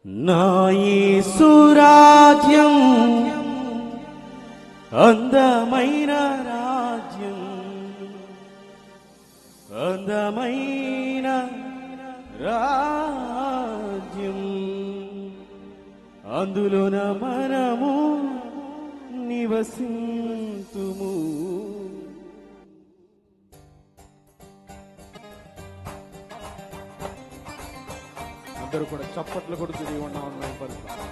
నా యేసు రాజ్యం అందమైన రాజ్యం, అందమైన రాజ్యం, అందులోన మనము నివసింతుము. అందరూ కూడా చప్పట్లు కొడుతూ దేవుని నామమున పలుకుతారు.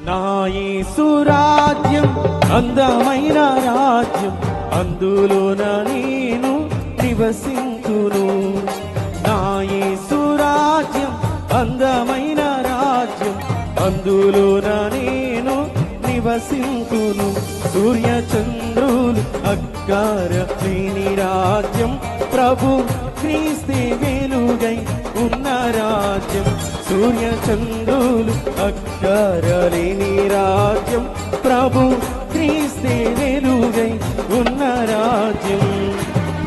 నా యేసు రాజ్యం అందమైన రాజ్యం, అందులోన నేను నివసింతును. నా యేసు రాజ్యం అందమైన రాజ్యం, అందులోన నేను నివసింతును. సూర్య చంద్రులు అగ్గార లేని రాజ్యం, ప్రభు క్రీస్తే వెలుగై ఉన్న రాజ్యం. సూర్య చంద్రులు అగ్గారలేని రాజ్యం, ప్రభు క్రీస్తే వెలుగై ఉన్న రాజ్యం.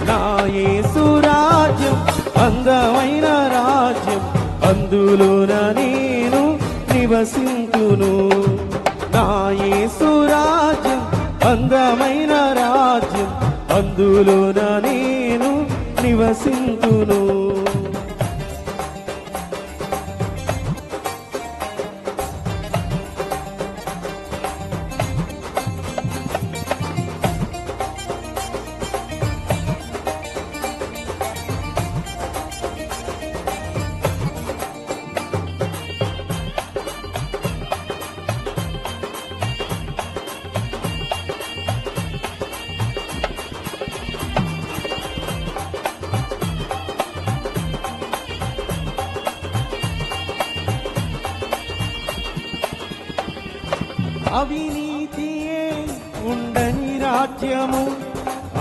నా యేసు రాజ్యం అందమైన రాజ్యం, అందులోన నేను నివసింతును. నా యేసు రాజ్యం అందమైన రాజ్యం, అందులోన నేను నివసింతును. అవినీతియే ఉండని రాజ్యము,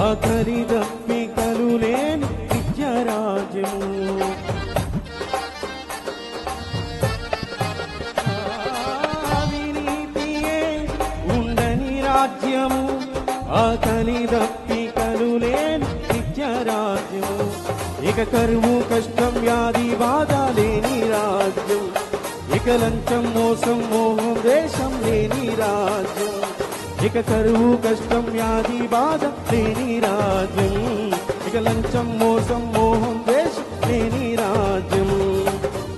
ఆఖరి దప్పికలు లేని నిత్య రాజ్యము. అవినీతియే ఉండని రాజ్యము, ఆఖరి దప్పికలు లేని నిత్య రాజ్యము. ఇక కరువు కష్టం వ్యాధి బాధ లేని రాజ్యం, ఇక లంచం మోసం మోహం దేశం లేని రాజ్యం. ఇక కరువు కష్టం వ్యాధి బాధ లేని రాజ్యం, ఇక లంచం మోసం మోహం దేశం లేని రాజ్యం.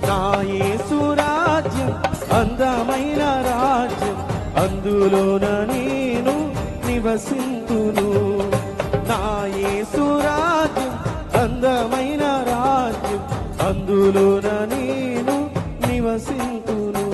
నా యేసు రాజ్యం అందమైన రాజ్యం, అందులోన నేను నివసింతును. నా యేసు రాజ్యం అందమైన రాజ్యం, అందులోన నేను నివసింతును.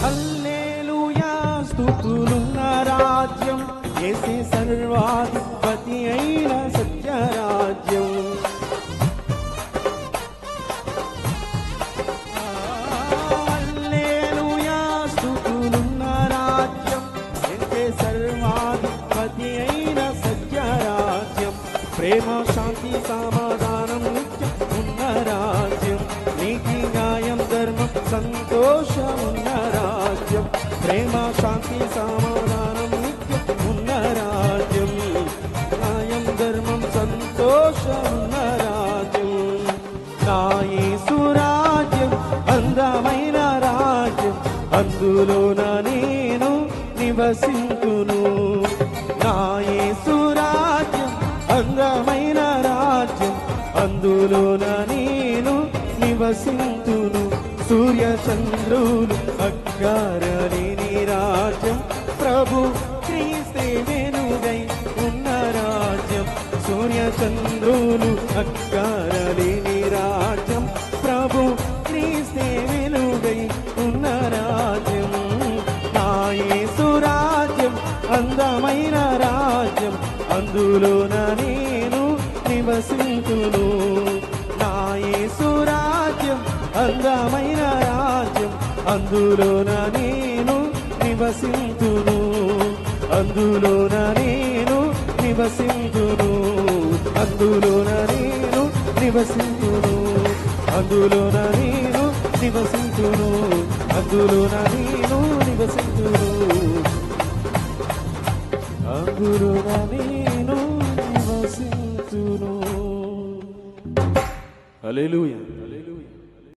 హల్లెలూయా స్తుతులున్న రాజ్యం, యేసే సర్వాధిపతి అయిన సత్య రాజ్యం. హల్లెలూయా స్తుతులున్న రాజ్యం, యేసే సర్వాధిపతి అయిన సత్య రాజ్యం. ప్రేమ శాంతి సమాధానం నిత్యం ఉన్న రాజ్యం, నీతి న్యాయం ధర్మం సంతోషం ఉన్న రాజ్యం. ప్రేమ శాంతి సమాధానం నిత్యం ఉన్న రాజ్యం, న్యాయం ధర్మం సంతోషం ఉన్న రాజ్యం. నా యేసు రాజ్యం అందమైన రాజ్యం, అందులోన నేను నివసింతును. నా యేసు రాజ్యం అందమైన రాజ్యం, అందులోన నేను నివసింతును. సూర్య చంద్రులు అగ్గారలేని రాజ్యం, ప్రభు క్రీస్తే వెలుగై ఉన్న రాజ్యం. సూర్య చంద్రులు అగ్గారలేని రాజ్యం, ప్రభు క్రీస్తే వెలుగై ఉన్న రాజ్యం. నా యేసు రాజ్యం అందమైన రాజ్యం, అందులోన నేను నివసింతును. నా యేసు రాజ్యం అందమైన రాజ్యం, అందులోన నేను నివసింతును. అందులోన నేను నివసింతును. అందులోన నేను నివసింతును. అందులోన నేను నివసింతును. అందులోన నేను నివసింతును. అందులోన నేను నివసింతును. హల్లెలూయా.